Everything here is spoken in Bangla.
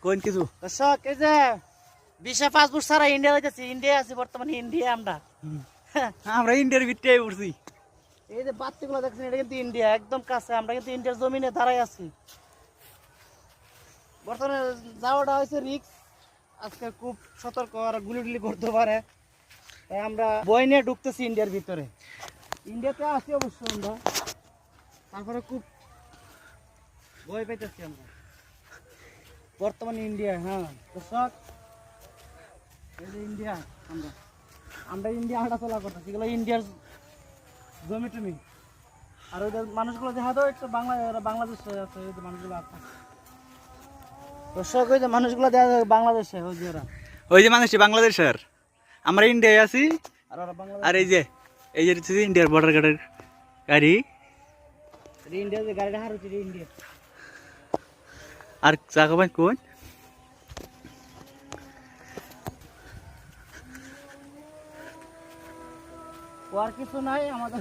কোন কিছু দর্শক এই যে ভিসা পাসপোর্ট ছাড়া ইন্ডিয়া যাইতেছি, ইন্ডিয়া আছি বর্তমানে, ইন্ডিয়া আমরা। আমরা ইন্ডিয়ার ভিতরে উঠছি। এই যে বাচ্চাগুলো দেখছেন, এটা কিন্তু ইন্ডিয়া একদম কাছে, আমরা কিন্তু ইন্ডিয়ার জমিনে দাঁড়াই আছি। বর্তমানে যাওয়াটা হয়েছে রিক্স, আজকে খুব সতর্ক, আর গুলি টুলি করতে পারে, তাই আমরা বই নিয়ে ঢুকতেছি ইন্ডিয়ার ভিতরে। ইন্ডিয়াতে আছি অবশ্য আমরা, তারপরে খুব ভয় পাইতেছি আমরা বর্তমানে ইন্ডিয়া। হ্যাঁ দর্শক, এই যে ইন্ডিয়া, আমরা আমরা ইন্ডিয়া হাঁটা চলা করতেছি, এগুলো ইন্ডিয়ার জমি টমি। আর ওই মানুষগুলো দেখা দাও একটু বাংলাদেশে আছে, ওই যে মানুষগুলো আছে দর্শক, ওই যে মানুষগুলো দেখা যায় বাংলাদেশে, ওই যে ওরা, ওই যে মানুষটি বাংলাদেশের, আমরা ইন্ডিয়ায় আছি। আর ওরা বাংলাদেশ। আর এই যে ইন্ডিয়ার বর্ডার গার্ডের গাড়ি। ইন্ডিয়া যে গাড়িটা হার হচ্ছে ইন্ডিয়া। আর জায়গা ভাই কোন আর কিছু নাই আমাদের